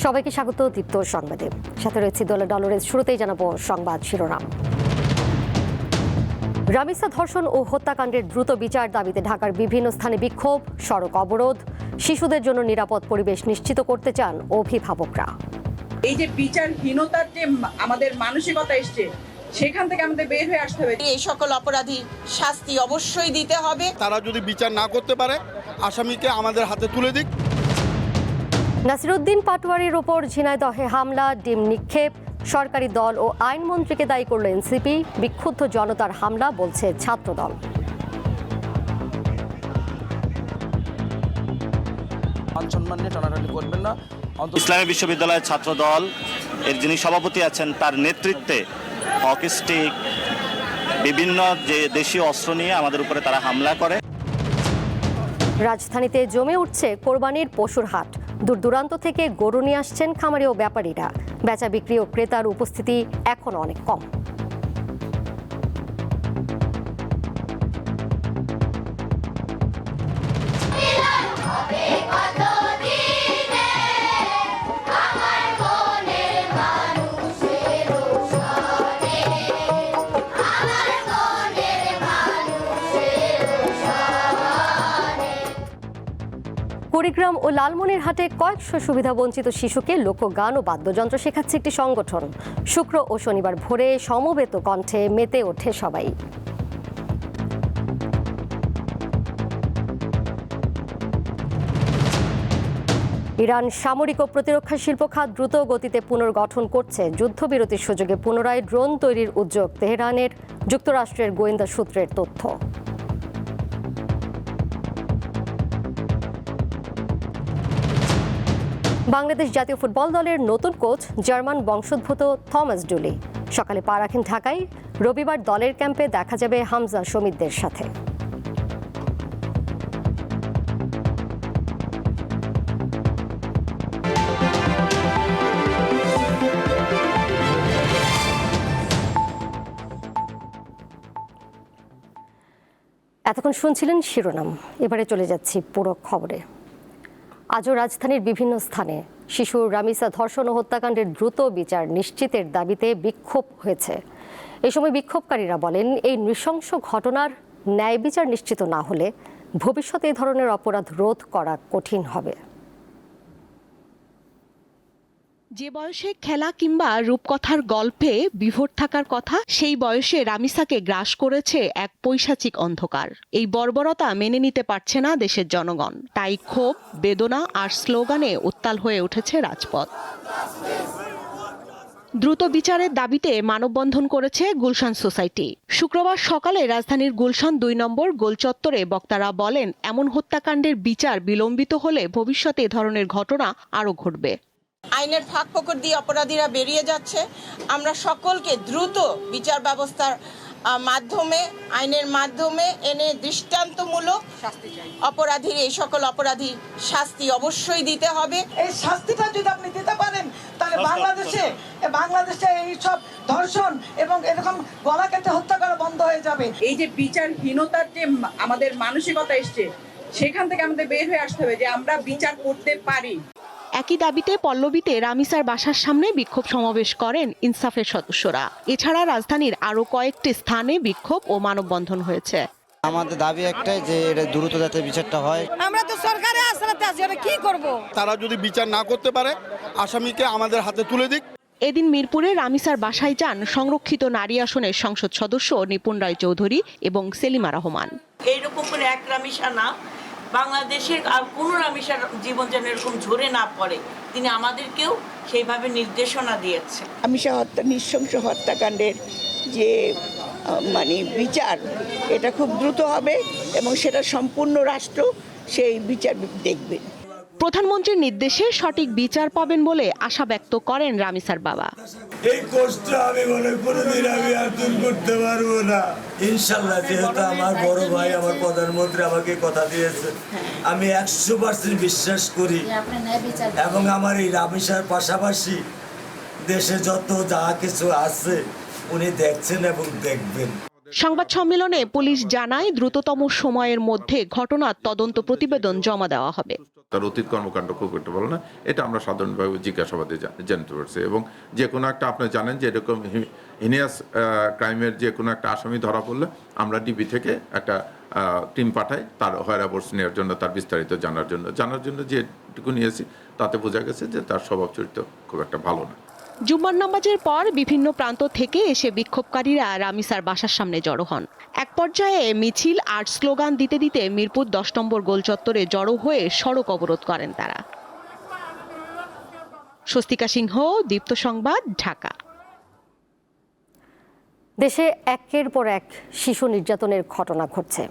সবাইকে স্বাগত দীপ্ত সংবাদে। সাথে রয়েছে দোলা ডলরের। শুরুতেই জানাবো সংবাদ শিরোনাম। রামিসা ধর্ষণ ও হত্যাকাণ্ডের দ্রুত বিচার দাবিতে ঢাকার বিভিন্ন স্থানে বিক্ষোভ, সড়ক অবরোধ। শিশুদের জন্য নিরাপদ পরিবেশ নিশ্চিত করতে চান অভিভাবকরা। এই যে বিচারহীনতার যে আমাদের মানসিকতা এসছে, সেখান থেকে আমাদের বের হয়ে আসতে হবে। এই সকল অপরাধীর শাস্তি অবশ্যই দিতে হবে। তারা যদি বিচার না করতে পারে, আসামিকে আমাদের হাতে তুলে দিক। নাসিরউদ্দিন পাটোয়ারির ওপর ঝিনাইদহে হামলা, ডিম নিক্ষেপ। সরকারি দল ও আইনমন্ত্রীকে দায়ী করল এনসিপি। বিক্ষুব্ধ জনতার হামলা বলছে ছাত্রদল। ইসলামী বিশ্ববিদ্যালয়ের ছাত্রদল এর যিনি সভাপতি আছেন, তার নেতৃত্বে হকি স্টিক, বিভিন্ন যে দেশীয় অস্ত্র নিয়ে আমাদের উপরে তারা হামলা করে। রাজধানীতে জমে উঠছে কোরবানির পশুর হাট। দূর দূরান্ত থেকে গরু নিয়ে আসছেন খামারি ও ব্যাপারীরা। বেচা বিক্রি ও ক্রেতার উপস্থিতি এখন অনেক কম। কুড়িগ্রাম ও লালমনিরহাটে কয়েকশো সুবিধাবঞ্চিত শিশুকে লোকগান ও বাদ্যযন্ত্র শেখাচ্ছে একটি সংগঠন। শুক্র ও শনিবার ভোরে সমবেত কণ্ঠে মেতে ওঠে সবাই। ইরান সামরিক ও প্রতিরক্ষা শিল্প খাত দ্রুত গতিতে পুনর্গঠন করছে। যুদ্ধবিরতির সুযোগে পুনরায় ড্রোন তৈরির উদ্যোগ তেহরানের। যুক্তরাষ্ট্রের গোয়েন্দা সূত্রের তথ্য। বাংলাদেশ জাতীয় ফুটবল দলের নতুন কোচ জার্মান বংশোদ্ভূত থমাস ডুলি। সকালে পা রাখেন ঢাকায়। রবিবার দলের ক্যাম্পে দেখা যাবে হামজা শমীদদের সাথে। এতক্ষণ শুনছিলেন শিরোনাম, এবারে চলে যাচ্ছি পুরো খবরে। আজও রাজধানীর বিভিন্ন স্থানে শিশু রামিসা ধর্ষণ ও হত্যাকাণ্ডের দ্রুত বিচার নিশ্চিতের দাবিতে বিক্ষোভ হয়েছে। এই সময় বিক্ষোভকারীরা বলেন, এই নৃশংস ঘটনার ন্যায় বিচার নিশ্চিত না হলে ভবিষ্যতে এই ধরনের অপরাধ রোধ করা কঠিন হবে। যে বয়সে খেলা কিংবা রূপকথার গল্পে বিভোর থাকার কথা, সেই বয়সে রামিসাকে গ্রাস করেছে এক পৈশাচিক অন্ধকার। এই বর্বরতা মেনে নিতে পারছে না দেশের জনগণ। তাই ক্ষোভ, বেদনা আর স্লোগানে উত্তাল হয়ে উঠেছে রাজপথ। দ্রুত বিচারের দাবিতে মানববন্ধন করেছে গুলশান সোসাইটি। শুক্রবার সকালে রাজধানীর গুলশান ২ নম্বর গোল চত্বরে বক্তারা বলেন, এমন হত্যাকাণ্ডের বিচার বিলম্বিত হলে ভবিষ্যতে এ ধরনের ঘটনা আরও ঘটবে। আইনের ফাঁক ফোকর দিয়ে অপরাধীরা বেরিয়ে যাচ্ছে। আমরা সকলকে দ্রুত বিচার ব্যবস্থার মাধ্যমে, আইনের মাধ্যমে এনে দৃষ্টান্তমূলক অপরাধীর, এই সকল অপরাধীর শাস্তি অবশ্যই দিতে হবে। এই শাস্তিটা যদি আপনি দিতে পারেন, তাহলে বাংলাদেশে এই সব ধর্ষণ এবং এরকম গলা কেটে হত্যা করা বন্ধ হয়ে যাবে। এই যে বিচারহীনতার যে আমাদের মানসিকতা এসছে, সেখান থেকে আমাদের বের হয়ে আসতে হবে যে আমরা বিচার করতে পারি। একই দাবিতে পল্লবীতে রামিসার বাসার সামনে বিক্ষোভ সমাবেশ করেন ইনসাফের সদস্যরা। এছাড়া রাজধানীর আরও কয়েকটি স্থানে বিক্ষোভ ও মানববন্ধন হয়েছে। আমাদের দাবি একটাই যে এটা দ্রুত যাতে বিচারটা হয়। আমরা তো সরকারে আশ্রয়তে আছি, ওরা কি করব? তারা যদি বিচার না করতে পারে, আসামিকে আমাদের হাতে তুলে দিক। এদিন মিরপুরে রামিসার বাসায় যান সংরক্ষিত নারী আসনের সংসদ সদস্য নিপুণ রায় চৌধুরী এবং সেলিমা রহমান। এইরকম করে এক রামিসা না, বাংলাদেশের আর কোনো রামিসার জীবন যেন এরকম ঝরে না পড়ে, তিনি আমাদেরকেও সেইভাবে নির্দেশনা দিয়েছে। রামিসা নৃশংস হত্যাকাণ্ডের যে বিচার, এটা খুব দ্রুত হবে এবং সেটা সম্পূর্ণ রাষ্ট্র সেই বিচার দেখবে। প্রধানমন্ত্রীর নির্দেশে সঠিক বিচার পাবেন বলে আশা ব্যক্ত করেন রামিসার বাবা। এই কষ্ট আমি মনে কোনোদিন আমি আর দূর করতে পারবো না, ইনশাল্লাহ। যেহেতু আমার বড় ভাই, আমার প্রধানমন্ত্রী আমাকে কথা দিয়েছে, আমি 100% বিশ্বাস করি এবং আমার এই রামিসার পাশাপাশি দেশে যত যা কিছু আছে উনি দেখছেন এবং দেখবেন। সংবাদ সম্মেলনে পুলিশ জানায়, দ্রুততম সময়ের মধ্যে ঘটনার তদন্ত প্রতিবেদন জমা দেওয়া হবে। তার অতীত কর্মকাণ্ড খুব একটা ভালো না, এটা আমরা সাধারণভাবে জিজ্ঞাসাবাদে জানতে পারছি। এবং যে কোনো একটা, আপনি জানেন যে এরকম হিনিয়াস ক্রাইমের যে কোনো একটা আসামি ধরা পড়লে আমরা ডিবি থেকে একটা টিম পাঠাই তার হয়রাবোর্স নেওয়ার জন্য, তার বিস্তারিত জানার জন্য যেটুকু নিয়েছি তাতে বোঝা গেছে যে তার স্বভাব চরিত্র খুব একটা ভালো না। জুম্মার নামাজের পর বিভিন্ন প্রান্ত থেকে এসে বিক্ষোভকারীরা রামিসার বাসার সামনে জড়ো হন। এক পর্যায়ে মিছিল আর স্লোগান দিতে দিতে মিরপুর 10 নম্বর গোল চত্বরে জড়ো হয়ে সড়ক অবরোধ করেন তারা। স্বস্তিকা সিংহ, দীপ্ত সংবাদ, ঢাকা। দেশে একের পর এক শিশু নির্যাতনের ঘটনা ঘটছে।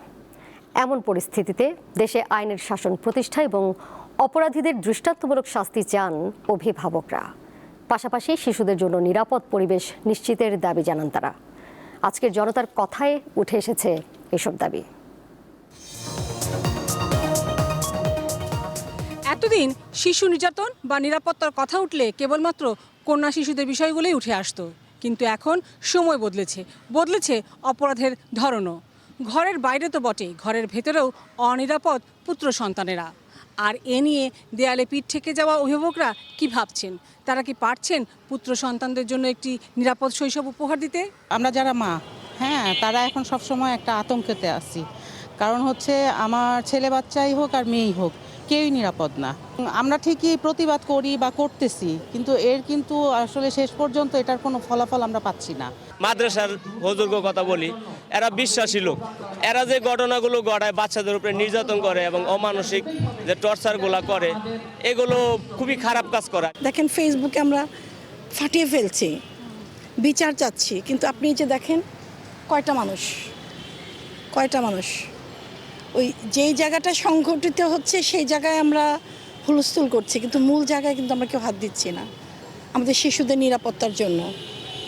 এমন পরিস্থিতিতে দেশে আইনের শাসন প্রতিষ্ঠা এবং অপরাধীদের দৃষ্টান্তমূলক শাস্তি চান অভিভাবকরা। পাশাপাশি শিশুদের জন্য নিরাপদ পরিবেশ নিশ্চিতের দাবি জানান তারা। আজকের জনতার কথায় উঠে এসেছে এসব দাবি। এতদিন শিশু নির্যাতন বা নিরাপত্তার কথা উঠলে কেবলমাত্র কন্যা শিশুদের বিষয়গুলোই উঠে আসতো, কিন্তু এখন সময় বদলেছে অপরাধের ধরনও। ঘরের বাইরে তো বটেই, ঘরের ভেতরেও অনিরাপদ পুত্র সন্তানেরা। আর এ নিয়ে দেয়ালে পিঠ ঠেকে যাওয়া অভিভাবকরা কি ভাবছেন? তারা কি পারছেন পুত্র সন্তানদের জন্য একটি নিরাপদ শৈশব উপহার দিতে? আমরা যারা মা, তারা এখন সবসময় একটা আতঙ্কেতে আছি। কারণ হচ্ছে আমার ছেলে বাচ্চাই হোক আর মেয়েই হোক, কেউই নিরাপদ না। আমরা ঠিকই প্রতিবাদ করি বা করতেছি, কিন্তু আসলে শেষ পর্যন্ত এটার কোনো ফলাফল আমরা পাচ্ছি না। মাদ্রাসার হুজুরকে কথা বলি, এরা বিশ্বাসী লোক। এরা যে ঘটনাগুলো ঘটায়, বাচ্চাদের উপরে নির্যাতন করে এবং অমানসিক যে টর্চারগুলো করে, এগুলো খুবই খারাপ কাজ করা। দেখেন, ফেসবুকে আমরা ফাটিয়ে ফেলছি, বিচার চাচ্ছি, কিন্তু আপনি যে দেখেন কয়টা মানুষ ওই যেই জায়গাটা সংঘটিত হচ্ছে সেই জায়গায় আমরা হুলস্থুল করছি, কিন্তু মূল জায়গায় কিন্তু আমরা কেউ হাত দিচ্ছি না। আমাদের শিশুদের নিরাপত্তার জন্য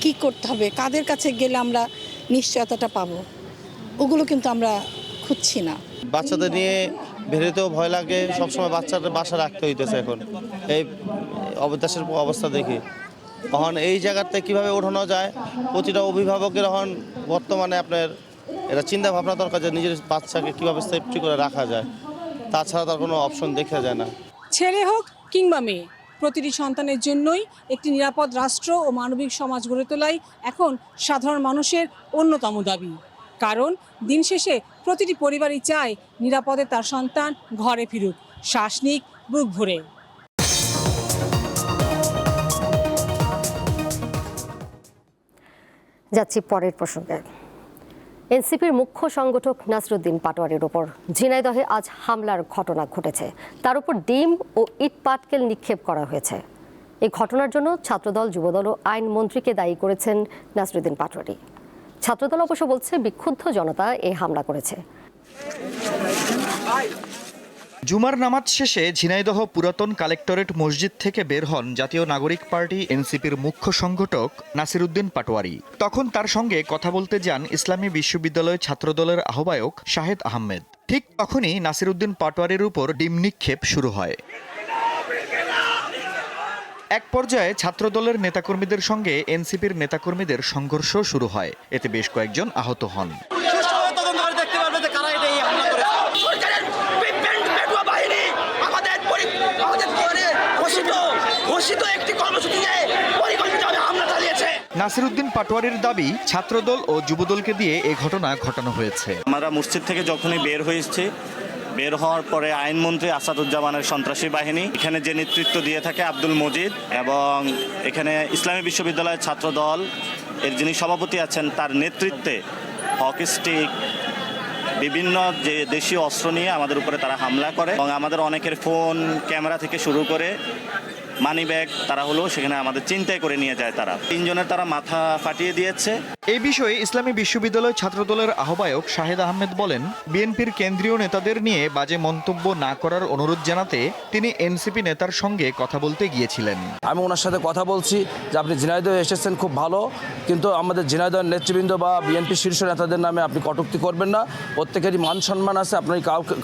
কি করতে হবে, কাদের কাছে গেলে আমরা নিশ্চয়তাটা পাবো, ওগুলো কিন্তু আমরা খুঁজছি না। বাচ্চাদের নিয়ে বেরোতেও ভয় লাগে, সবসময় বাচ্চাদের বাসা রাখতে হইতেছে। এখন এই দেশের অবস্থা দেখি, এখন এই জায়গাতে কিভাবে ওঠানো যায়, প্রতিটা অভিভাবকের এখন বর্তমানে আপনার এটা চিন্তা ভাবনা দরকার যে নিজের বাচ্চাকে কিভাবে সেফটি করে রাখা যায়। তাছাড়া তার কোনো অপশন দেখা যায় না। ছেলে হোক কিংবা মেয়ে, প্রতিটি সন্তানের জন্যই একটি নিরাপদ রাষ্ট্র ও মানবিক সমাজ গড়ে তোলাই এখন সাধারণ মানুষের অন্যতম দাবি। কারণ দিন শেষে প্রতিটি পরিবারই চায় নিরাপদে তার সন্তান ঘরে ফিরুক, শ্বাস নিক বুক ভরে। যাচ্ছি পরের প্রসঙ্গে। এনসিপির মুখ্য সংগঠক নাসিরুদ্দিন পাটোয়ারির ওপর ঝিনাইদহে আজ হামলার ঘটনা ঘটেছে। তার উপর ডিম ও ইট পাটকেল নিক্ষেপ করা হয়েছে। এই ঘটনার জন্য ছাত্রদল, যুবদল ও আইনমন্ত্রীকে দায়ী করেছেন নাসিরুদ্দিন পাটোয়ারি। ছাত্রদল অবশ্য বলছে বিক্ষুব্ধ জনতা এই হামলা করেছে। জুমার নামাজ শেষে ঝিনাইদহ পুরাতন কালেক্টরেট মসজিদ থেকে বের হন জাতীয় নাগরিক পার্টি এনসিপির মুখ্য সংগঠক নাসিরুদ্দিন পাটোয়ারি। তখন তার সঙ্গে কথা বলতে যান ইসলামী বিশ্ববিদ্যালয় ছাত্রদলের আহ্বায়ক শাহেদ আহমেদ। ঠিক তখনই নাসিরুদ্দিন পাটোয়ারির উপর ডিম নিক্ষেপ শুরু হয়। এক পর্যায়ে ছাত্রদলের নেতাকর্মীদের সঙ্গে এনসিপির নেতাকর্মীদের সংঘর্ষ শুরু হয়। এতে বেশ কয়েকজন আহত হন। নাসিরুদ্দিন পাটোয়ারির দাবি, ছাত্রদল ও যুবদলকে দিয়ে এই ঘটনা ঘটানো হয়েছে। আমরা মসজিদ থেকে যখনই বের হয়েছি, বের হওয়ার পরে আইনমন্ত্রী আসাদুজ্জামানের সন্ত্রাসী বাহিনী, এখানে যে নেতৃত্ব দিয়ে থাকে আব্দুল মজিদ, এবং এখানে ইসলামী বিশ্ববিদ্যালয়ের ছাত্রদল এর যিনি সভাপতি আছেন তার নেতৃত্বে হকি স্টিক, বিভিন্ন যে দেশীয় অস্ত্র নিয়ে আমাদের উপরে তারা হামলা করে এবং আমাদের অনেকের ফোন, ক্যামেরা থেকে শুরু করে মানি ব্যাগ তারা সেখানে আমাদের চিন্তায় করে নিয়ে যায়। তারা তিনজনের তারা মাথা ফাটিয়ে দিয়েছে। এই বিষয়ে ইসলামী বিশ্ববিদ্যালয় ছাত্রদলের আহ্বায়ক শাহেদ আহমেদ বলেন, বিএনপির কেন্দ্রীয় নেতাদের নিয়ে বাজে মন্তব্য না করার অনুরোধ জানাতে তিনি এনসিপি নেতার সঙ্গে কথা বলতে গিয়েছিলেন। আমি ওনার সাথে কথা বলছি যে আপনি ঝিনাইদহে এসেছেন খুব ভালো, কিন্তু আমাদের ঝিনাইদহের নেতৃবৃন্দ বা বিএনপি শীর্ষ নেতাদের নামে আপনি কটূক্তি করবেন না। প্রত্যেকেরই মান সম্মান আছে, আপনি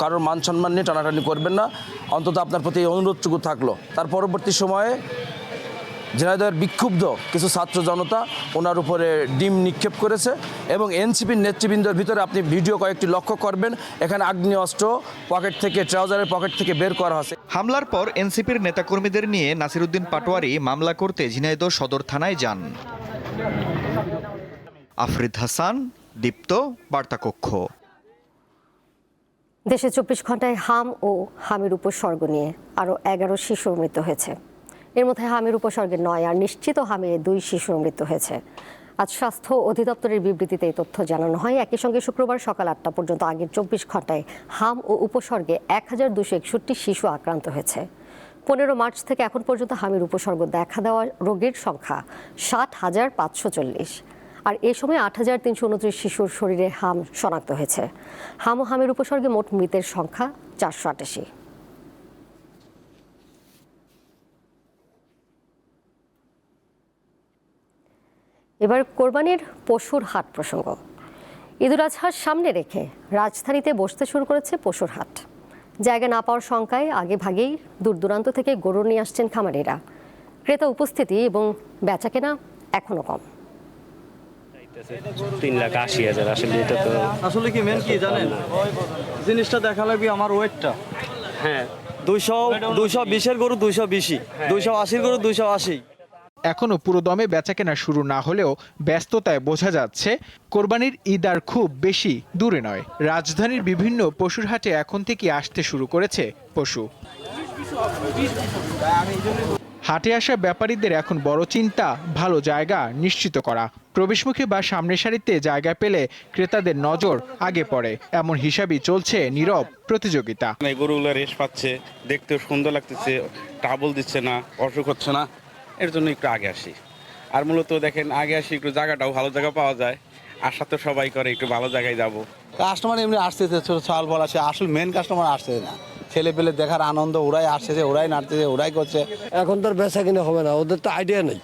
কারোর মান সম্মান নিয়ে টানাটানি করবেন না। অন্তত আপনার প্রতি এই অনুরোধটুকু থাকলো। তার পরবর্তী সময়ে ঝিনাইদহের বিক্ষুব্ধ কিছু ছাত্র জনতা ওনার উপরে ডিম নিক্ষেপ করেছে এবং এনসিপির নেতৃবৃন্দের ভিতরে আপনি ভিডিও কয়েকটি লক্ষ্য করবেন, এখানে আগ্নেয়াস্ত্র পকেট থেকে, ট্রাউজারের পকেট থেকে বের করা হয়েছে। হামলার পর এনসিপির নেতাকর্মীদের নিয়ে নাসিরউদ্দিন পাটোয়ারি মামলা করতে ঝিনাইদহ সদর থানায় যান। আফরিদ হাসান, দীপ্ত, বার্তাকক্ষ। দেশে 24 ঘন্টায় হাম ও হামির উপসর্গ নিয়ে আরও 11 শিশুর মৃত্যু হয়েছে। এর মধ্যে হামির উপসর্গে 9 আর নিশ্চিত হামে 2 শিশুর মৃত্যু হয়েছে। আজ স্বাস্থ্য অধিদপ্তরের বিবৃতিতে এই তথ্য জানানো হয়। একই সঙ্গে শুক্রবার সকাল 8টা পর্যন্ত আগের 24 ঘন্টায় হাম ও উপসর্গে 1261 শিশু আক্রান্ত হয়েছে। 15 মার্চ থেকে এখন পর্যন্ত হামির উপসর্গ দেখা দেওয়া রোগীর সংখ্যা 60,540। আর এ সময় 8,329 শিশুর শরীরে হাম শনাক্ত হয়েছে। হাম ও হামের উপসর্গে মোট মৃতের সংখ্যা 488। এবার কোরবানির পশুর হাট প্রসঙ্গ। ঈদুল আজহার সামনে রেখে রাজধানীতে বসতে শুরু করেছে পশুর হাট। জায়গা না পাওয়ার শঙ্কায় আগে ভাগেই দূর দূরান্ত থেকে গরু নিয়ে আসছেন খামারিরা। ক্রেতা উপস্থিতি এবং বেচাকেনা এখনো কম। 3,80,000 আসলে এটা তো আসলে কি মেন কি জানেন, জিনিসটা দেখা লাগবে আমার ওয়েটটা। হ্যাঁ, 220-এর গরু 220, 280-এর গরু 280। এখনো পুরো দমে বেচাকেনা শুরু না হলেও ব্যস্ততায় বোঝা যাচ্ছে কোরবানির ঈদ আর খুব বেশি দূরে নয়। রাজধানীর বিভিন্ন পশুর হাটে এখন থেকে আসতে শুরু করেছে পশু। হাটে আসা ব্যাপারীদের এখন বড় চিন্তা ভালো জায়গা নিশ্চিত করা। প্রবেশমুখে বা সামনের সারিতে জায়গা পেলে ক্রেতাদের নজর আগে পড়ে, এমন হিসাবই চলছে নীরব প্রতিযোগিতা। গরুগুলো রেশ পাচ্ছে, দেখতেও সুন্দর লাগতেছে, ট্রাবল দিচ্ছে না, অসুখ হচ্ছে না, এর জন্য একটু আগে আসি। আর মূলত দেখেন আগে আসি একটু জায়গাটাও ভালো জায়গা পাওয়া যায়, আশা তো সবাই করে একটু ভালো জায়গায় যাব। কাস্টমার এমনি আসতেছে, ছাল বল আসে, আসলে মেন কাস্টমার আসতেছে না। ছেলে পেলে দেখার আনন্দ, ওরাই আসতেছে, ওরাই নাড়তেছে, ওরাই করছে। এখন তো বেচা কিনে হবে না, ওদের তো আইডিয়া নেই।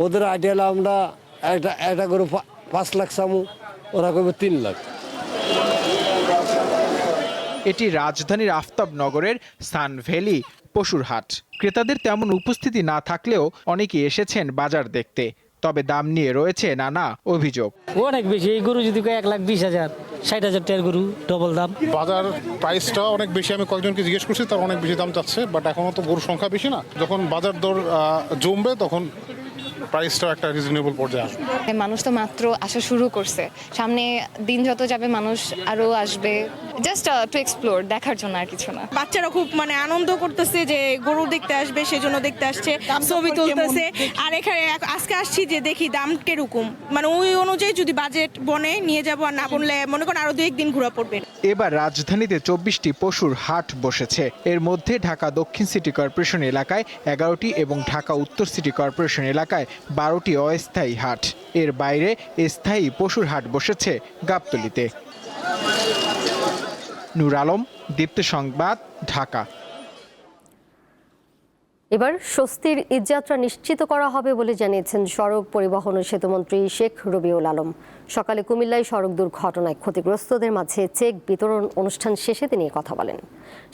ওদের আইডিয়া হলে আমরা একটা করে 5 লাখ চামু, ওরা করবে 3 লাখ। এটি রাজধানীর আফতাবনগরের সান ভ্যালি পশুর হাট। ক্রেতাদের তেমন উপস্থিতি না থাকলেও অনেকেই এসেছেন বাজার দেখতে। তবে দাম নিয়ে রয়েছে নানা অভিযোগ। অনেক বেশি, এই গরু যদি 1,20,000, 60,000 টাকার গরু, ডবল দাম। বাজার প্রাইসটা অনেক বেশি, আমি কয়েকজনকে জিজ্ঞেস করছি, তার অনেক বেশি দাম চাচ্ছে। বাট এখনো তো গরুর সংখ্যা বেশি না, যখন বাজার দর জমবে তখন প্রাইসটা একটা রিজনেবল পর্যায়ে আসবে। মানুষ তো মাত্র আসা শুরু করছে, সামনে দিন যত যাবে মানুষ আরো আসবে, জাস্ট টু এক্সপ্লোর, দেখার জন্য আর কিছু না। বাচ্চারা খুব আনন্দ করতেছে যে গরু দেখতে আসবে, সেজন্য দেখতে আসছে, ছবি তুলতেছে। আর এখানে আজকে আসছি যে দেখি দাম কিরকম, ওই অনুযায়ী যদি বাজেট বনে নিয়ে যাব, আর না বললে মনে করেন আরো 2-1 দিন ঘোরা পড়বে। এবার রাজধানীতে 24টি পশুর হাট বসেছে। এর মধ্যে ঢাকা দক্ষিণ সিটি কর্পোরেশন এলাকায় 11টি এবং ঢাকা উত্তর সিটি কর্পোরেশন এলাকায় 12টি অস্থায়ী হাট। এর বাইরে স্থায়ী পশুর হাট বসেছে গাবতলীতে। নূর আলম, দীপ্ত সংবাদ, ঢাকা। এবার স্বস্তির ঈদযাত্রা নিশ্চিত করা হবে বলে জানিয়েছেন সড়ক পরিবহন ও সেতুমন্ত্রী শেখ রবিউল আলম। সকালে কুমিল্লায় সড়ক দুর্ঘটনায় ক্ষতিগ্রস্তদের মাঝে চেক বিতরণ অনুষ্ঠান শেষে তিনি কথা বলেন।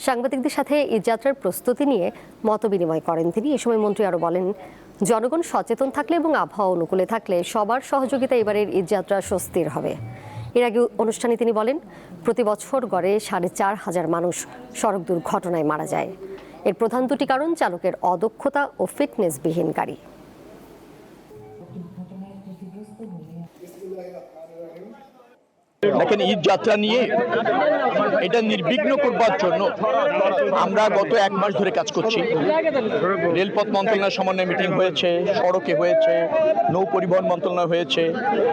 সাংবাদিকদের সাথে ঈদযাত্রার প্রস্তুতি নিয়ে মতবিনিময় করেন তিনি। এ সময় মন্ত্রী আরও বলেন, জনগণ সচেতন থাকলে এবং আবহাওয়া অনুকূলে থাকলে সবার সহযোগিতা এবারের ঈদযাত্রা স্বস্তির হবে। এর আগে অনুষ্ঠানে তিনি বলেন, প্রতি বছর গড়ে 4,500 মানুষ সড়ক দুর্ঘটনায় মারা যায়। এর প্রধান 2টি কারণ চালকের অদক্ষতা ও ফিটনেসবিহীন গাড়ি। দেখেন, ঈদ যাত্রা নিয়ে এটা নির্বিঘ্ন করবার জন্য আমরা গত 1 মাস ধরে কাজ করছি। রেলপথ মন্ত্রণালয়ের সমন্বয় মিটিং হয়েছে, সড়কে হয়েছে, নৌ পরিবহন মন্ত্রণালয় হয়েছে,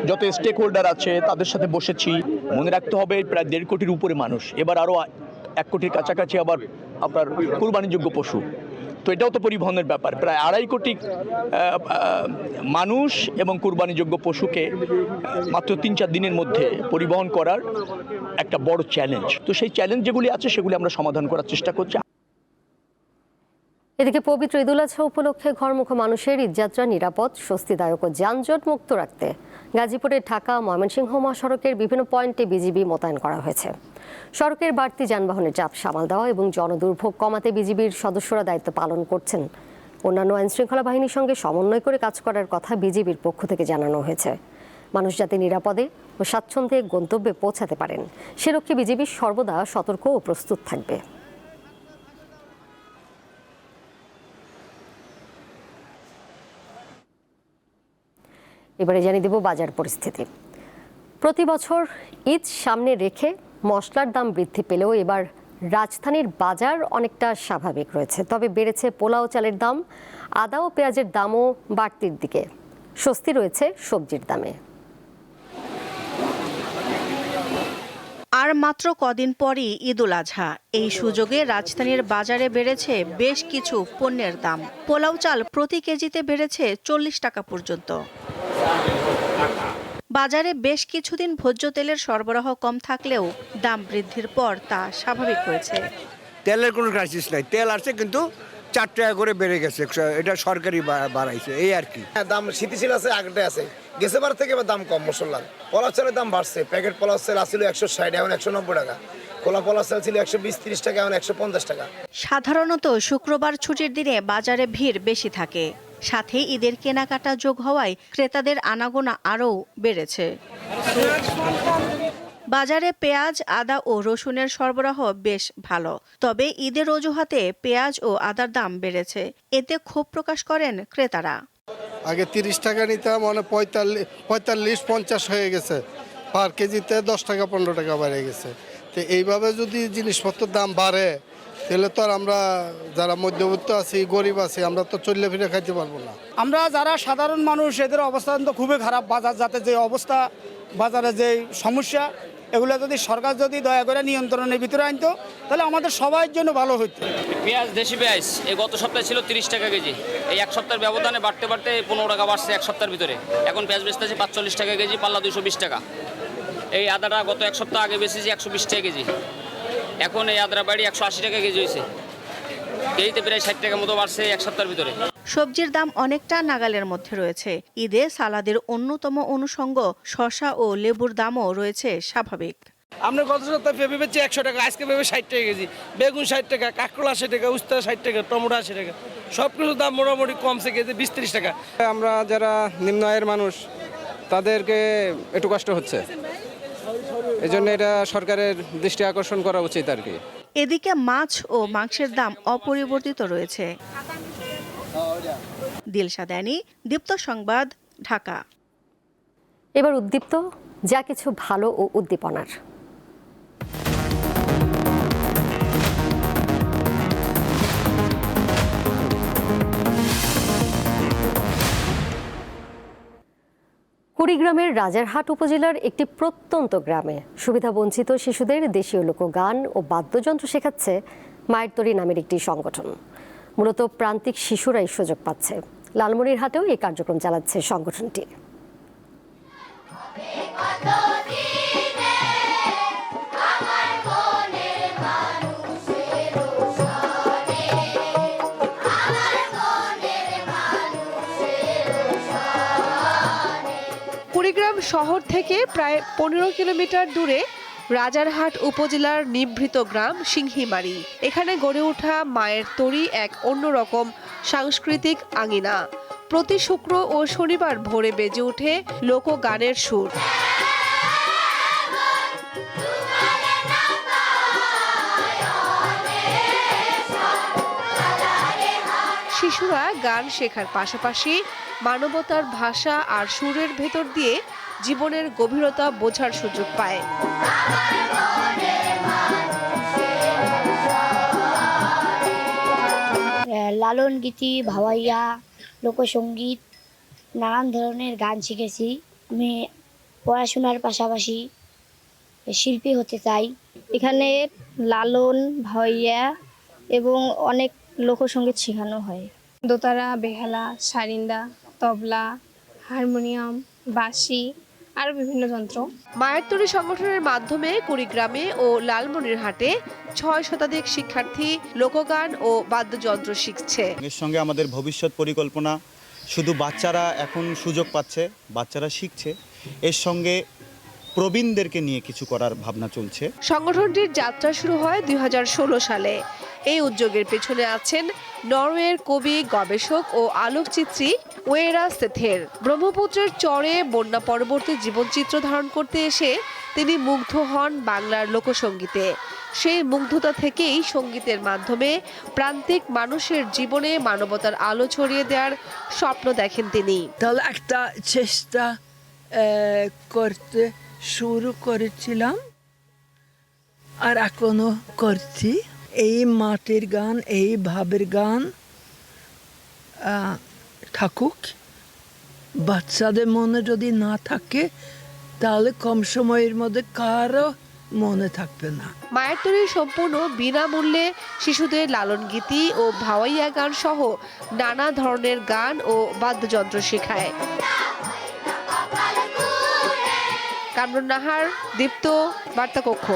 যত স্টেক হোল্ডার আছে তাদের সাথে বসেছি। মনে রাখতে হবে প্রায় 1.5 কোটির উপরে মানুষ, এবার আরও 1 কোটির কাছাকাছি আবার আপনার কুরবানিযোগ্য পশু। তো এটাও তো পরিবহনের ব্যাপার। প্রায় 2.5 কোটি মানুষ এবং কুরবানিযোগ্য পশুকে মাত্র 3-4 দিনের মধ্যে পরিবহন করার একটা বড় চ্যালেঞ্জ। তো সেই চ্যালেঞ্জ যেগুলি আছে সেগুলি আমরা সমাধান করার চেষ্টা করছি। এদিকে পবিত্র ঈদুল আজহা উপলক্ষে ঘরমুখো মানুষের ঈদযাত্রা নিরাপদ, স্বস্তিদায়ক ও যানজট মুক্ত রাখতে গাজীপুরের ঢাকা ময়মনসিংহ মহাসড়কের বিভিন্ন পয়েন্টে বিজিবি মোতায়েন করা হয়েছে। সড়কের বাড়তি যানবাহনের চাপ সামাল দেওয়া এবং জনদুর্ভোগ কমাতে বিজিবির সদস্যরা দায়িত্ব পালন করছেন অন্যান্য আইনশৃঙ্খলা বাহিনীর সঙ্গে সমন্বয় করে কাজ করার কথা বিজিবির পক্ষ থেকে জানানো হয়েছে। মানুষ যাতে নিরাপদে ও স্বাচ্ছন্দ্যে গন্তব্যে পৌঁছাতে পারেন সে লক্ষ্যে বিজিবি সর্বদা সতর্ক ও প্রস্তুত থাকবে। এবারে জানিয়ে দেব বাজার পরিস্থিতি। প্রতি বছর ঈদ সামনে রেখে মশলার দাম বৃদ্ধি পেলেও এবার রাজধানীর বাজার অনেকটা স্বাভাবিক রয়েছে। তবে বেড়েছে পোলাও চালের দাম, আদা ও পেঁয়াজের দামও বাড়তির দিকে। স্বস্তি রয়েছে সবজির দামে। আর মাত্র কদিন পরই ঈদুল আজহা। এই সুযোগে রাজধানীর বাজারে বেড়েছে বেশ কিছু পণ্যের দাম। পোলাও চাল প্রতি কেজিতে বেড়েছে 40 টাকা পর্যন্ত। বাজারে বেশ কিছুদিন ভোজ্য তেলের সরবরাহ কম থাকলেও দাম বৃদ্ধির পর তা স্বাভাবিক হয়েছে। তেলের কোনো ক্রাইসিস নাই, তেল আসছে কিন্তু 4 টাকা করে বেড়ে গেছে, এটা সরকারি বাড়াইছে, এই আর কি। দাম স্থিতিশীল আছে, আগেটা আছে, গেছে বার থেকে দাম কম মশলার। পোলাও চালের দাম বাড়ছে, প্যাকেট পোলাও চাল আসছিল 160, এখন 190 টাকা। খোলা পোলাও চাল ছিল 120-30 টাকা, এখন 150 টাকা। সাধারণত শুক্রবার ছুটির দিনে বাজারে ভিড় বেশি থাকে, সাথে ঈদের কেনাকাটা যোগ হওয়ায় ক্রেতাদের আনাগোনা আরও বেড়েছে। বাজারে পেঁয়াজ, আদা ও রসুনের সরবরাহ বেশ ভালো। তবে ঈদের অজুহাতে পেঁয়াজ ও আদার দাম বেড়েছে, এতে ক্ষোভ প্রকাশ করেন ক্রেতারা। আগে 30 টাকা নিতাম, মানে 45-50 হয়ে গেছে, পার কেজিতে 10 টাকা 15 টাকা বেড়ে গেছে। তো এইভাবে যদি জিনিসপত্রের দাম বাড়ে তাহলে তো আর আমরা যারা মধ্যবিত্ত আছি, গরিব আছি, আমরা তো চললে ফিরে খাইতে পারবো না। আমরা যারা সাধারণ মানুষ, এদের অবস্থান তো খুবই খারাপ। বাজার যাতে যে অবস্থা, বাজারে যে সমস্যা, এগুলো যদি সরকার যদি দয়া করে নিয়ন্ত্রণের ভিতরে আনতো তাহলে আমাদের সবার জন্য ভালো হতো। পেঁয়াজ, দেশি পেঁয়াজ এই গত সপ্তাহে ছিল 30 টাকা কেজি, এই এক সপ্তাহের ব্যবধানে বাড়তে বাড়তে 15 টাকা বাড়ছে এক সপ্তাহের ভিতরে। এখন পেঁয়াজ বেচতেছে 45 টাকা কেজি, পাল্লা 220 টাকা। এই আদাটা গত এক সপ্তাহ আগে বেচেছি 120 টাকা কেজি, এখন এই আদার বাড়ি 180 টাকা কেজি হয়েছে। কেজিতে প্রায় 60 টাকা মতো বাড়ছে এক সপ্তাহের ভিতরে। সবজির দাম অনেকটা নাগালের মধ্যে রয়েছে। ঈদে সালাদের অন্যতম অনুষঙ্গ শসা ও লেবুর দামও রয়েছে স্বাভাবিক। আমরা গত সপ্তাহে পেঁপে বেচছি 100 টাকা, আজকে পেঁপে 60 টাকা কেজি, বেগুন 60 টাকা, কাঁকরোল 80 টাকা, উস্তা 60 টাকা, টমেটো 80 টাকা। সব কিছুর দাম মোটামুটি কমছে, কেজি 20-30 টাকা। আমরা যারা নিম্ন আয়ের মানুষ তাদেরকে একটু কষ্ট হচ্ছে, এই জন্য এটা সরকারের দৃষ্টি আকর্ষণ করা উচিত আর কি। এদিকে মাছ ও মাংসের দাম অপরিবর্তিত রয়েছে। দিলশা দানি, দীপ্ত সংবাদ, ঢাকা। এবার উদ্দীপ্ত যা কিছু ভালো ও উদ্দীপনার। কুড়িগ্রামের রাজারহাট উপজেলার একটি প্রত্যন্ত গ্রামে সুবিধাবঞ্চিত শিশুদের দেশীয় লোকগান ও বাদ্যযন্ত্র শেখাচ্ছে মায়ের তরী নামের একটি সংগঠন। মূলত প্রান্তিক শিশুরাই সুযোগ পাচ্ছে। লালমনিরহাটেও এই কার্যক্রম চালাচ্ছে সংগঠনটি। কুড়িগ্রাম শহর থেকে প্রায় 15 কিলোমিটার দূরে রাজারহাট উপজেলার নিভৃত গ্রাম সিংহিমারি। এখানে গড়ে ওঠা মায়ের তরী এক অন্যরকম সাংস্কৃতিক আঙিনা। প্রতি শুক্র ও শনিবার ভোরে বেজে ওঠে লোকগানের সুর। শিশুরা গান শেখার পাশাপাশি মানবতার ভাষা আর সুরের ভেতর দিয়ে জীবনের গভীরতা বোঝার সুযোগ পায়। লালন গীতি, ভাওয়াইয়া, লোকসঙ্গীত, নানান ধরনের গান শিখেছি। আমি পড়াশোনার পাশাপাশি শিল্পী হতে চাই। এখানে লালন, ভাওয়াইয়া এবং অনেক লোকসঙ্গীত শেখানো হয়। দোতারা, বেহালা, সারিন্দা, তবলা, হারমোনিয়াম, বাঁশি আরও বিভিন্ন যন্ত্র। মায়ের তরী সংগঠনের মাধ্যমে কুড়িগ্রামে ও লালমনিরহাটে 6 শতাধিক শিক্ষার্থী লোকগান ও বাদ্যযন্ত্র শিখছে। এর সঙ্গে আমাদের ভবিষ্যৎ পরিকল্পনা, শুধু বাচ্চারা এখন সুযোগ পাচ্ছে, বাচ্চারা শিখছে, এর সঙ্গে প্রবীণদেরকে নিয়ে কিছু করার ভাবনা চলছে। সংগঠনটির যাত্রা শুরু হয় 2016 সালে। এই উদ্যোগের পেছনে আছেন নরওয়ের কবি, গবেষক ও আলোকচিত্রী ওয়েরা সেথের। ব্রহ্মপুত্রের চরে বন্যা পরবর্তী জীবনচিত্র ধারণ করতে এসে তিনি মুগ্ধ হন বাংলার লোকসঙ্গীতে। সেই মুগ্ধতা থেকেই সঙ্গীতের মাধ্যমে প্রান্তিক মানুষের জীবনে মানবতার আলো ছড়িয়ে দেওয়ার স্বপ্ন দেখেন তিনি। তাহলে একটা চেষ্টা করতে শুরু করেছিলাম আর এখনো করছি। এই মাটির গান, এই ভাবের গান থাকুক। বাচ্চাদের মনে যদি না থাকে তাহলে কম সময়ের মধ্যে কারো মনে থাকবে না। মায়ের তরী সম্পূর্ণ বিনামূল্যে শিশুদের লালন গীতি ও ভাওয়াইয়া গান সহ নানা ধরনের গান ও বাদ্যযন্ত্র শেখায়। কামরুন নাহার, দীপ্ত, বার্তাকক্ষ।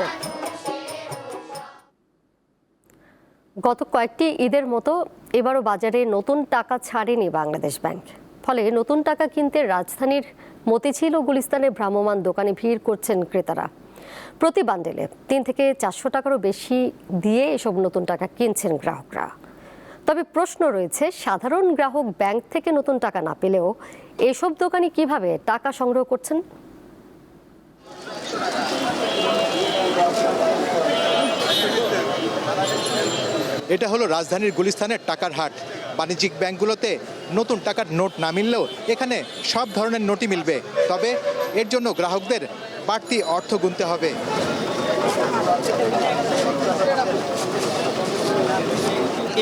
গত কয়েকটি ঈদের মতো এবারও বাজারে নতুন টাকা ছাড়েনি বাংলাদেশ ব্যাংক। ফলে নতুন টাকা কিনতে রাজধানীর মতিঝিল ও গুলিস্তানের ভ্রাম্যমাণ দোকানে ভিড় করছেন ক্রেতারা। প্রতি বান্ডেলে 3 থেকে 400 টাকারও বেশি দিয়ে এসব নতুন টাকা কিনছেন গ্রাহকরা। তবে প্রশ্ন রয়েছে, সাধারণ গ্রাহক ব্যাংক থেকে নতুন টাকা না পেলেও এসব দোকানি কিভাবে টাকা সংগ্রহ করছেন? এটা হলো রাজধানীর গুলিস্তানের টাকার হাট। বাণিজ্যিক ব্যাংকগুলোতে নতুন টাকার নোট না মিললেও এখানে সব ধরনের নোটই মিলবে। তবে এর জন্য গ্রাহকদের বাড়তি অর্থ গুনতে হবে।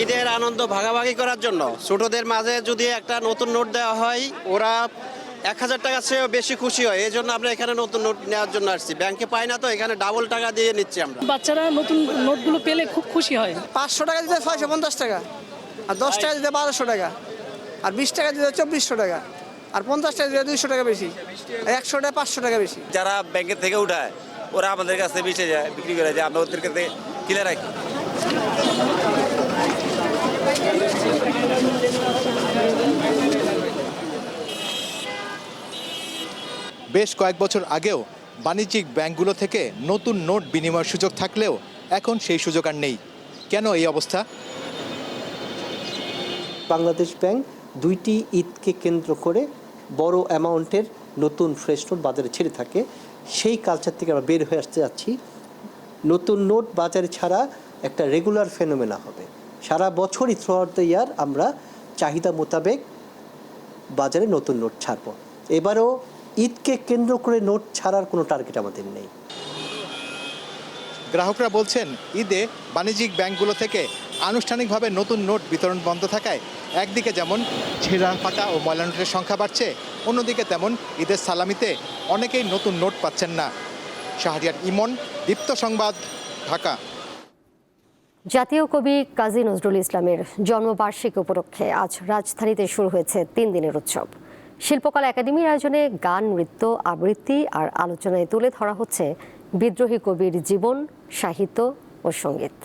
ঈদের আনন্দ ভাগাভাগি করার জন্য ছোটদের মাঝে যদি একটা নতুন নোট দেওয়া হয়, ওরা 1000 টাকা চেয়েও বেশি খুশি হয়। এই জন্য আমরা এখানে নতুন নোট নেওয়ার জন্য আসছি। ব্যাংকে পাই না, তো এখানে ডাবল টাকা দিয়ে নিচ্ছি আমরা। বাচ্চারা নতুন নোটগুলো পেলে খুব খুশি হয়। 500 টাকা দিতে 650 টাকা, আর 10 টাকা দিতে 1200 টাকা, আর 20 টাকা দিতে 2400 টাকা, আর 50 টাকা দিতে 200 টাকা বেশি, 100 টাকা 500 টাকা বেশি। যারা ব্যাংকের থেকে উঠায় ওরা আমাদের কাছে বেঁচে যায়, বিক্রি করে যায়, আমরা ওদের কাছে কিনে রাখি। বেশ কয়েক বছর আগেও বাণিজ্যিক ব্যাংকগুলো থেকে নতুন নোট বিনিময়ের সুযোগ থাকলেও এখন সেই সুযোগ আর নেই। কেন এই অবস্থা? বাংলাদেশ ব্যাংক 2টি ঈদকে কেন্দ্র করে বড় অ্যামাউন্টের নতুন ফ্রেশ নোট বাজারে ছেড়ে থাকে। সেই কালচার থেকে আমরা বের হয়ে আসতে যাচ্ছি। নতুন নোট বাজারে ছাড়া একটা রেগুলার ফেনোমেনা হবে। সারা বছরই থ্রু আউট দ্য ইয়ার আমরা চাহিদা মোতাবেক বাজারে নতুন নোট ছাড়ব। এবারও ঈদকে কেন্দ্র করে নোট ছাড়ার কোনো টার্গেট আমাদের নেই। গ্রাহকরা বলছেন, ঈদে বাণিজ্যিক ব্যাংকগুলো থেকে আনুষ্ঠানিকভাবে নতুন নোট বিতরণ বন্ধ থাকায় একদিকে যেমন ছেঁড়া ফাটা ও ময়লা নোটের সংখ্যা বাড়ছে, অন্যদিকে তেমন ঈদের সালামিতে অনেকেই নতুন নোট পাচ্ছেন না। শাহরিয়ার ইমন, দীপ্ত সংবাদ, ঢাকা। জাতীয় কবি কাজী নজরুল ইসলামের জন্মবার্ষিকী উপলক্ষে আজ রাজধানীতে শুরু হয়েছে 3 দিনের উৎসব। শিল্পকলা একাডেমির আয়োজনে গান, নৃত্য, আবৃত্তি আর আলোচনায় তুলে ধরা হচ্ছে বিদ্রোহী কবির জীবন, সাহিত্য ও সঙ্গীত।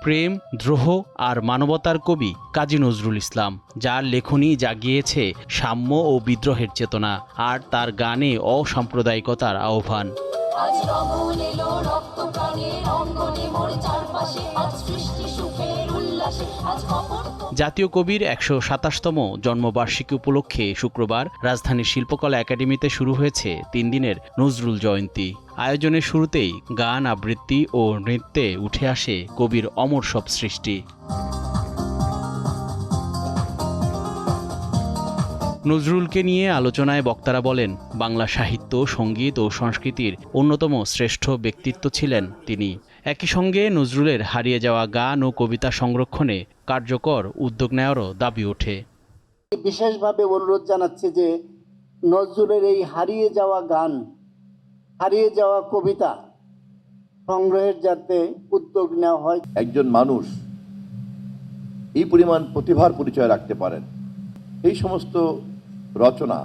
প্রেম, দ্রোহ আর মানবতার কবি কাজী নজরুল ইসলাম, যার লেখনী জাগিয়েছে সাম্য ও বিদ্রোহের চেতনা, আর তার গানে অসাম্প্রদায়িকতার আহ্বান। জাতীয় কবির 127তম জন্মবার্ষিকী উপলক্ষে শুক্রবার রাজধানীর শিল্পকলা একাডেমিতে শুরু হয়েছে 3 দিনের নজরুল জয়ন্তী। আয়োজনের শুরুতেই গান, আবৃত্তি ও নৃত্যে উঠে আসে কবির অমর সব সৃষ্টি। নজরুলকে নিয়ে আলোচনায় বক্তারা বলেন, বাংলা সাহিত্য, সঙ্গীত ও সংস্কৃতির অন্যতম শ্রেষ্ঠ ব্যক্তিত্ব ছিলেন তিনি। একই সঙ্গে নজরুলের হারিয়ে যাওয়া গান ও কবিতা সংরক্ষণে কার্যকর উদ্যোগ নেওয়ারও দাবি ওঠে। বিশেষভাবে অনুরোধ জানাচ্ছে যে নজরুলের এই হারিয়ে যাওয়া গান, হারিয়ে যাওয়া কবিতা সংগ্রহের যাতে উদ্যোগ নেওয়া হয়। একজন মানুষ এই পরিমাণ প্রতিভার পরিচয় রাখতে পারেন, এই সমস্ত রচনা,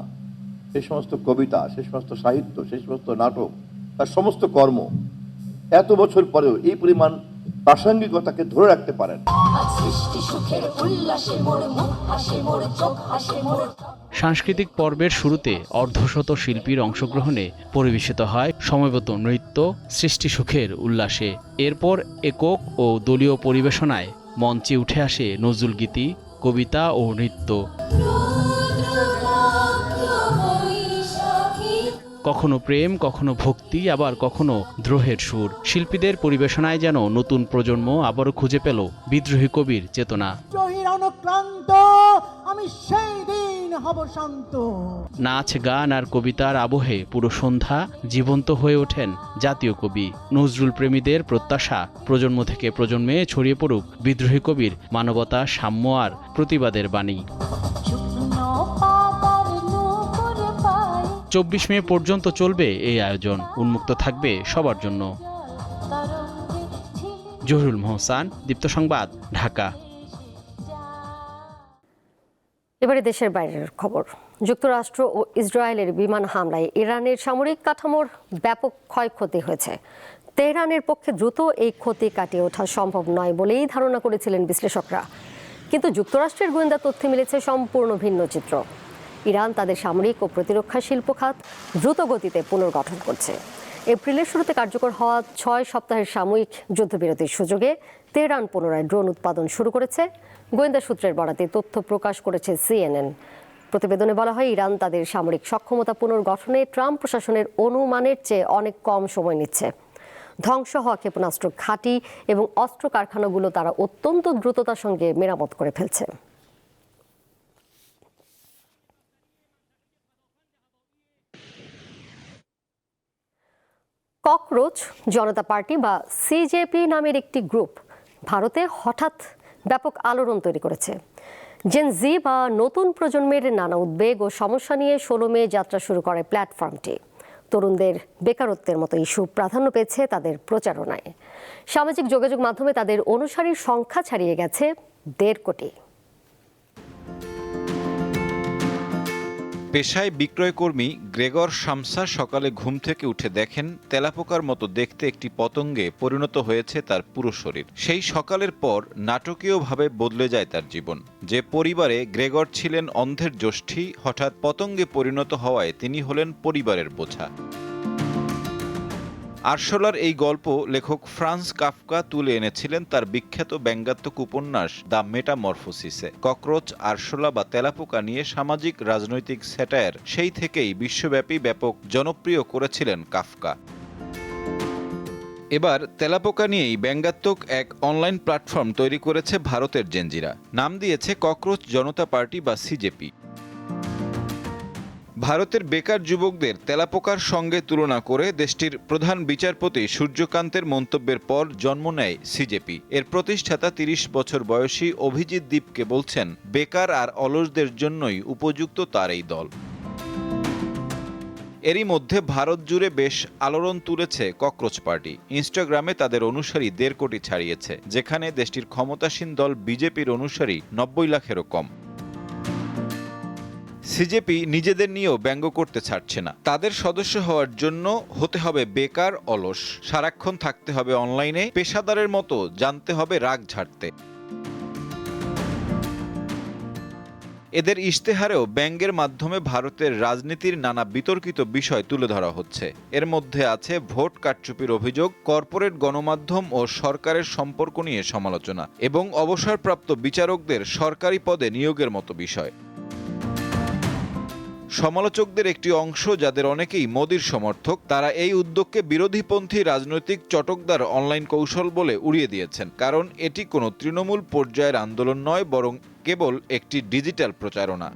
সেই সমস্ত কবিতা, সেই সমস্ত সাহিত্য, সেই সমস্ত নাটক, তার সমস্ত কর্ম এত বছর পরেও এই পরিমাণ প্রাসঙ্গিকতাকে ধরে রাখতে পারেন। সাংস্কৃতিক পর্বের শুরুতে অর্ধশত শিল্পীর অংশগ্রহণে পরিবেশিত হয় সমবেত নৃত্য, সৃষ্টি সুখের উল্লাসে। এরপর একক ও দলীয় পরিবেশনায় মঞ্চে উঠে আসে নজরুলগীতি, কবিতা ও নৃত্য। কখনো প্রেম, কখনো ভক্তি, আবার কখনো দ্রোহের সুর। শিল্পীদের পরিবেশনায় যেন নতুন প্রজন্ম আবারও খুঁজে পেল বিদ্রোহী কবির চেতনা। আমি সেই দিন হব শান্ত। নাচ, গান আর কবিতার আবহে পুরো সন্ধ্যা জীবন্ত হয়ে ওঠেন জাতীয় কবি। নজরুল প্রেমীদের প্রত্যাশা, প্রজন্ম থেকে প্রজন্মে ছড়িয়ে পড়ুক বিদ্রোহী কবির মানবতা, সাম্য আর প্রতিবাদের বাণী। 24 মে পর্যন্ত চলবে এই আয়োজন। উন্মুক্ত থাকবে সবার জন্য। জহুরুল মোহসান, দীপ্ত সংবাদ, ঢাকা। এবারে দেশের বাইরের খবর। যুক্তরাষ্ট্র ও ইসরায়েলের বিমান হামলায় ইরানের সামরিক কাঠামোর ব্যাপক ক্ষয়ক্ষতি হয়েছে। তেহরানের পক্ষে দ্রুত এই ক্ষতি কাটিয়ে ওঠা সম্ভব নয় বলেই ধারণা করেছিলেন বিশ্লেষকরা। কিন্তু যুক্তরাষ্ট্রের গোয়েন্দা তথ্যে মিলেছে সম্পূর্ণ ভিন্ন চিত্র। ইরান তাদের সামরিক ও প্রতিরক্ষা শিল্প খাত দ্রুত গতিতে পুনর্গঠন করছে। এপ্রিলের শুরুতে কার্যকর হওয়া 6 সপ্তাহের সাময়িক যুদ্ধবিরতির সুযোগে তেহরান পুনরায় ড্রোন উৎপাদন শুরু করেছে। গোয়েন্দা সূত্রের বরাতে তথ্য প্রকাশ করেছে CNN। প্রতিবেদনে বলা হয়, ইরান তাদের সামরিক সক্ষমতা পুনর্গঠনে ট্রাম্প প্রশাসনের অনুমানের চেয়ে অনেক কম সময় নিচ্ছে। ধ্বংস হওয়া ক্ষেপণাস্ত্র ঘাঁটি এবং অস্ত্র কারখানাগুলো তারা অত্যন্ত দ্রুততার সঙ্গে মেরামত করে ফেলছে। ককরোচ জনতা পার্টি বা CJP নামের একটি গ্রুপ ভারতে হঠাৎ ব্যাপক আলোড়ন তৈরি করেছে। জেন জি বা নতুন প্রজন্মের নানা উদ্বেগ ও সমস্যা নিয়ে 16 মে যাত্রা শুরু করে প্ল্যাটফর্মটি। তরুণদের বেকারত্বের মতো ইস্যু প্রাধান্য পেয়েছে তাদের প্রচারণায়। সামাজিক যোগাযোগ মাধ্যমে তাদের অনুসারীর সংখ্যা ছাড়িয়ে গেছে 1.5 কোটি। পেশায় বিক্রয়কর্মী গ্রেগর শামসা সকালে ঘুম থেকে উঠে দেখেন তেলাপোকার মতো দেখতে একটি পতঙ্গে পরিণত হয়েছে তার পুরো শরীর। সেই সকালের পর নাটকীয়ভাবে বদলে যায় তার জীবন। যে পরিবারে গ্রেগর ছিলেন অন্ধের জ্যোষ্ঠী, হঠাৎ পতঙ্গে পরিণত হওয়ায় তিনি হলেন পরিবারের বোঝা। আরশোলার এই গল্প লেখক ফ্রান্স কাফকা তুলে এনেছিলেন তার বিখ্যাত ব্যঙ্গাত্মক উপন্যাস দ্য মেটামরফোসিসে। ককরোচ, আরশোলা বা তেলাপোকা নিয়ে সামাজিক রাজনৈতিক স্যাটায়ার সেই থেকেই বিশ্বব্যাপী ব্যাপক জনপ্রিয় করেছিলেন কাফকা। এবার তেলাপোকা নিয়েই ব্যঙ্গাত্মক এক অনলাইন প্ল্যাটফর্ম তৈরি করেছে ভারতের জেনজিরা। নাম দিয়েছে ককরোচ জনতা পার্টি বা CJP। ভারতের বেকার যুবকদের তেলাপোকার সঙ্গে তুলনা করে দেশটির প্রধান বিচারপতি সূর্যকান্তের মন্তব্যের পর জন্ম নেয় CJP। এর প্রতিষ্ঠাতা 30 বছর বয়সী অভিজিৎ দীপকে বলছেন, বেকার আর অলসদের জন্যই উপযুক্ত তার এই দল। এরই মধ্যে ভারত জুড়ে বেশ আলোড়ন তুলেছে ককরোচ পার্টি। ইনস্টাগ্রামে তাদের অনুসারী 1.5 কোটি ছাড়িয়েছে, যেখানে দেশটির ক্ষমতাসীন দল বিজেপির অনুসারী 90 লাখেরও কম। CJP নিজেদের নিয়েও ব্যঙ্গ করতে ছাড়ছে না। তাদের সদস্য হওয়ার জন্য হতে হবে বেকার, অলস, সারাক্ষণ থাকতে হবে অনলাইনে, পেশাদারের মতো জানতে হবে রাগ ঝাড়তে। এদের ইশতেহারেও ব্যঙ্গের মাধ্যমে ভারতের রাজনীতির নানা বিতর্কিত বিষয় তুলে ধরা হচ্ছে। এর মধ্যে আছে ভোট কারচুপির অভিযোগ, কর্পোরেট গণমাধ্যম ও সরকারের সম্পর্ক নিয়ে সমালোচনা এবং অবসরপ্রাপ্ত বিচারকদের সরকারি পদে নিয়োগের মতো বিষয়। সমালোচকদের একটি অংশ, যাদের অনেকেই মোদির সমর্থক, তারা এই উদ্যোগকে বিরোধীপন্থী রাজনৈতিক চটকদার অনলাইন কৌশল বলে উড়িয়ে দিয়েছেন। কারণ এটি কোনো তৃণমূল পর্যায়ের আন্দোলন নয়, বরং কেবল একটি ডিজিটাল প্রচারণা।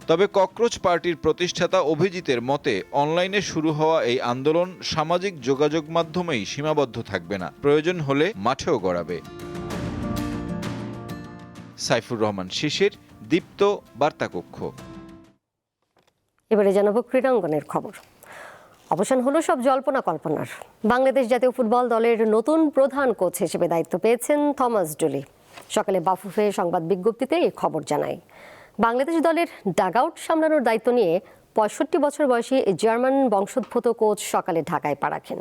তবে ককরোচ পার্টির প্রতিষ্ঠাতা অভিজিতের মতে, অনলাইনে শুরু হওয়া এই আন্দোলন সামাজিক যোগাযোগ মাধ্যমেই সীমাবদ্ধ থাকবে না, প্রয়োজন হলে মাঠেও গড়াবে। সাইফুর রহমান শিশির, দীপ্ত, বার্তাকক্ষ। এবারে জানাবো ক্রীড়াঙ্গনের খবর। অবসান হলো সব জল্পনা কল্পনার। বাংলাদেশ জাতীয় ফুটবল দলের নতুন প্রধান কোচ হিসেবে দায়িত্ব পেয়েছেন থমাস ডুলি। সকালে বাফুফে সংবাদ বিজ্ঞপ্তিতে এই খবর জানায়। বাংলাদেশ দলের ডাগআউট সামলানোর দায়িত্ব নিয়ে 65 বছর বয়সী জার্মান বংশোদ্ভূত কোচ সকালে ঢাকায় পা রাখেন।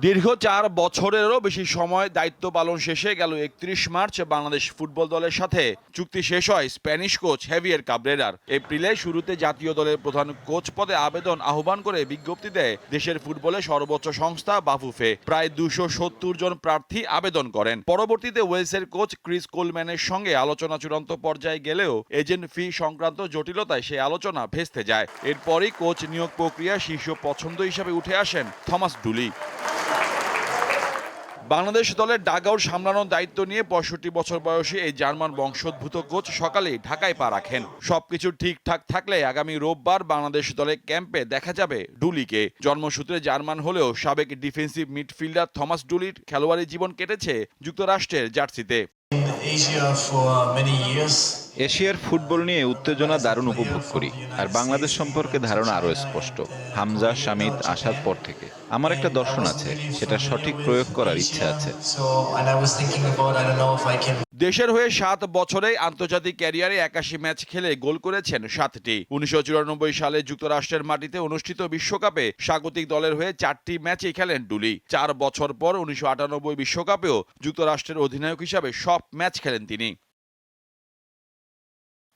দীর্ঘ 4 বছরেরও বেশি সময় দায়িত্ব পালন শেষে গেল 31 মার্চ বাংলাদেশ ফুটবল দলের সাথে চুক্তি শেষ হয় স্প্যানিশ কোচ হেভিয়ের কাবরেরার। এপ্রিলে শুরুতে জাতীয় দলের প্রধান কোচ পদে আবেদন আহ্বান করে বিজ্ঞপ্তি দেয় দেশের ফুটবলের সর্বোচ্চ সংস্থা বাফুফে। প্রায় 270 জন প্রার্থী আবেদন করেন। পরবর্তীতে ওয়েলসের কোচ ক্রিস কোলম্যানের সঙ্গে আলোচনা চূড়ান্ত পর্যায়ে গেলেও এজেন্ট ফি সংক্রান্ত জটিলতায় সেই আলোচনা ভেস্তে যায়। এরপরই কোচ নিয়োগ প্রক্রিয়া শীর্ষ পছন্দ হিসেবে উঠে আসেন থমাস ডুলি। বাংলাদেশ দলের ডাগআউট সামলানোর দায়িত্ব নিয়ে 65 বছর বয়সী এই জার্মান বংশোদ্ভূত কোচ সকালেই ঢাকায় পা রাখেন। সবকিছু ঠিকঠাক থাকলে আগামী রোববার বাংলাদেশ দলের ক্যাম্পে দেখা যাবে ডুলিকে। জন্মসূত্রে জার্মান হলেও সাবেক ডিফেন্সিভ মিডফিল্ডার থমাস ডুলির খেলোয়াড়ি জীবন কেটেছে যুক্তরাষ্ট্রের জার্সিতে। এশিয়ার ফুটবল নিয়ে উত্তেজনা দারুণ উপভোগ করি, আর বাংলাদেশ সম্পর্কে ধারণা আরও স্পষ্ট। হামজা, শামিদ আসার পর থেকে আমার একটা দর্শন আছে, সেটা সঠিক প্রয়োগ করার ইচ্ছা আছে। দেশের হয়ে 7 বছরে আন্তর্জাতিক ক্যারিয়ারে 81 ম্যাচ খেলে গোল করেছেন 7টি। 1994 সালে যুক্তরাষ্ট্রের মাটিতে অনুষ্ঠিত বিশ্বকাপে স্বাগতিক দলের হয়ে 4টি ম্যাচই খেলেন ডুলি। 4 বছর পর 1998 বিশ্বকাপেও যুক্তরাষ্ট্রের অধিনায়ক হিসাবে সব ম্যাচ খেলেন তিনি।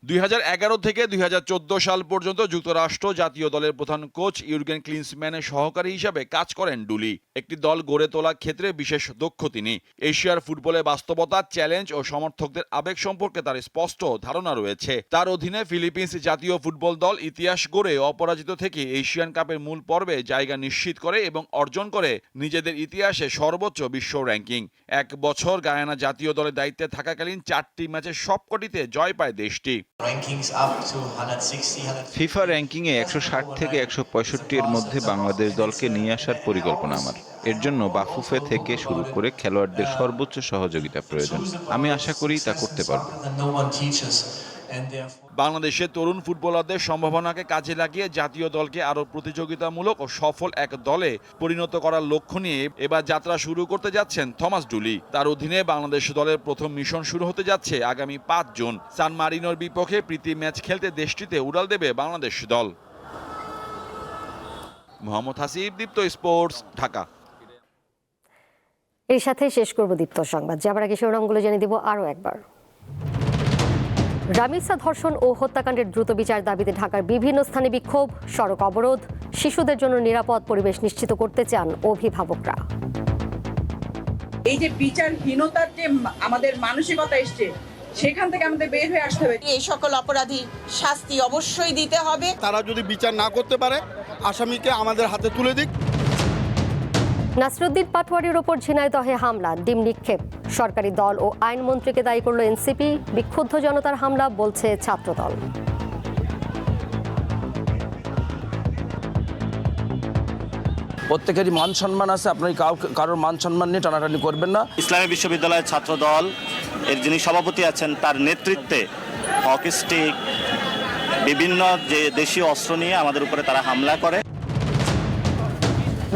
2011 থেকে 2014 সাল পর্যন্ত যুক্তরাষ্ট্র জাতীয় দলের প্রধান কোচ ইউর্গেন ক্লিন্সম্যানের সহকারী হিসাবে কাজ করেন ডুলি। একটি দল গড়ে তোলার ক্ষেত্রে বিশেষ দক্ষ তিনি। এশিয়ার ফুটবলে বাস্তবতা, চ্যালেঞ্জ ও সমর্থকদের আবেগ সম্পর্কে তার স্পষ্ট ধারণা রয়েছে। তার অধীনে ফিলিপিন্স জাতীয় ফুটবল দল ইতিহাস গড়ে অপরাজিত থেকে এশিয়ান কাপের মূল পর্বে জায়গা নিশ্চিত করে এবং অর্জন করে নিজেদের ইতিহাসে সর্বোচ্চ বিশ্ব র্যাঙ্কিং। 1 বছর গায়ানা জাতীয় দলের দায়িত্বে থাকাকালীন 4টি ম্যাচের সবকটিতে জয় পায় দেশটি। ফিফা র্যাঙ্কিংয়ে 160 থেকে 165 এর মধ্যে বাংলাদেশ দলকে নিয়ে আসার পরিকল্পনা আমার। এর জন্য বাফুফে থেকে শুরু করে খেলোয়াড়দের সর্বোচ্চ সহযোগিতা প্রয়োজন। আমি আশা করি তা করতে পারব। বাংলাদেশের তরুণ ফুটবলারদের সম্ভাবনাকে কাজে লাগিয়ে জাতীয় দলকে আরও প্রতিযোগিতামূলক ও সফল এক দলে পরিণত করার লক্ষ্য নিয়ে এবার যাত্রা শুরু করতে যাচ্ছেন থমাস ডুলি। তার অধীনে বাংলাদেশ দলের প্রথম মিশন শুরু হতে যাচ্ছে আগামী 5 জুন। সান মারিনোর বিপক্ষে প্রীতি ম্যাচ খেলতে দেশটিতে উড়াল দেবে বাংলাদেশ দল। মোহাম্মদ হাসিব, দীপ্ত স্পোর্টস, ঢাকা। এর সাথে শেষ করব দীপ্ত সংবাদ। যাবার আগে শিরোনামগুলো জেনে দিব আরও একবার। রামিসা ধর্ষণ ও হত্যাকাণ্ডের দ্রুত বিচার দাবিতে ঢাকার বিভিন্ন স্থানে বিক্ষোভ, সড়ক অবরোধ। শিশুদের জন্য নিরাপদ পরিবেশ নিশ্চিত করতে চান অভিভাবকরা। এই যে বিচারহীনতার যে আমাদের মানসিকতা এসছে, সেখান থেকে আমাদের বের হয়ে আসতে হবে। এই সকল অপরাধী শাস্তি অবশ্যই দিতে হবে। তারা যদি বিচার না করতে পারে, আসামিকে আমাদের হাতে তুলে দিক। নাসরুদ্দিন পাটোয়ারির ওপর ঝিনাইদহে হামলা, ডিম নিক্ষেপ। সরকারি দল ও আইনমন্ত্রীকে দায়ী করল এনসিপি। বিক্ষুব্ধ জনতার হামলা বলছে ছাত্রদল। প্রত্যেকেরই মান সম্মান আছে, আপনি কারোর মান সম্মান নিয়ে টানাটানি করবেন না। ইসলামী বিশ্ববিদ্যালয়ের ছাত্রদল এর যিনি সভাপতি আছেন, তার নেতৃত্বে হকি স্টিক, বিভিন্ন যে দেশীয় অস্ত্র নিয়ে আমাদের উপরে তারা হামলা করে।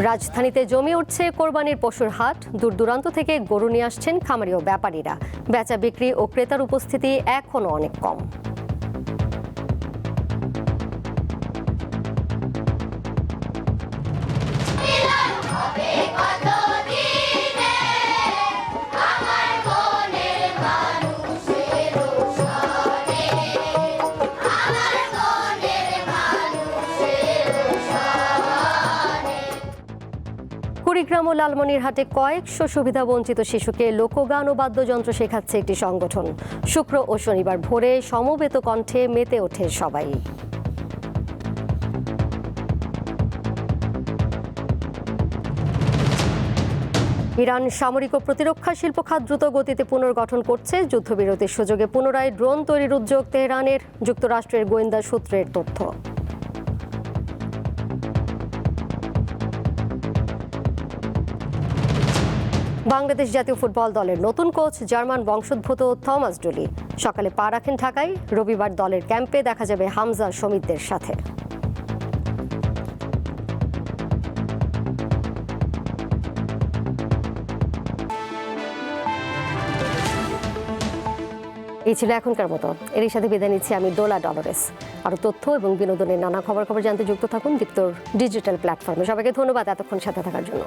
রাজধানীতে জমে উঠছে কোরবানির পশুর হাট। দূর দূরান্ত থেকে গরু নিয়ে আসছেন খামারি ও ব্যাপারীরা। বেচা বিক্রি ও ক্রেতার উপস্থিতি এখনো অনেক কম। কুড়িগ্রাম ও লালমনিরহাটে কয়েকশো সুবিধাবঞ্চিত শিশুকে লোকগান ও বাদ্যযন্ত্র শেখাচ্ছে একটি সংগঠন। শুক্র ও শনিবার ভোরে সমবেত কণ্ঠে মেতে ওঠে সবাই। ইরান সামরিক ও প্রতিরক্ষা শিল্প খাত দ্রুত গতিতে পুনর্গঠন করছে। যুদ্ধবিরতির সুযোগে পুনরায় ড্রোন তৈরির উদ্যোগ তেহরানের, যুক্তরাষ্ট্রের গোয়েন্দা সূত্রের তথ্য। বাংলাদেশ জাতীয় ফুটবল দলের নতুন কোচ জার্মান বংশোদ্ভূত থমাস ডুলি। সকালে পা রাখেন ঢাকায়। রবিবার দলের ক্যাম্পে দেখা যাবে হামজা, শমিতদের সাথে। এই ছিল এখনকার মতো। এরই সাথে বিদায় নিচ্ছি আমি ডোলা ডলরেস। আরও তথ্য এবং বিনোদনের নানা খবর জানতে যুক্ত থাকুন দীপ্তর ডিজিটাল প্ল্যাটফর্মে। সবাইকে ধন্যবাদ এতক্ষণ সাথে থাকার জন্য।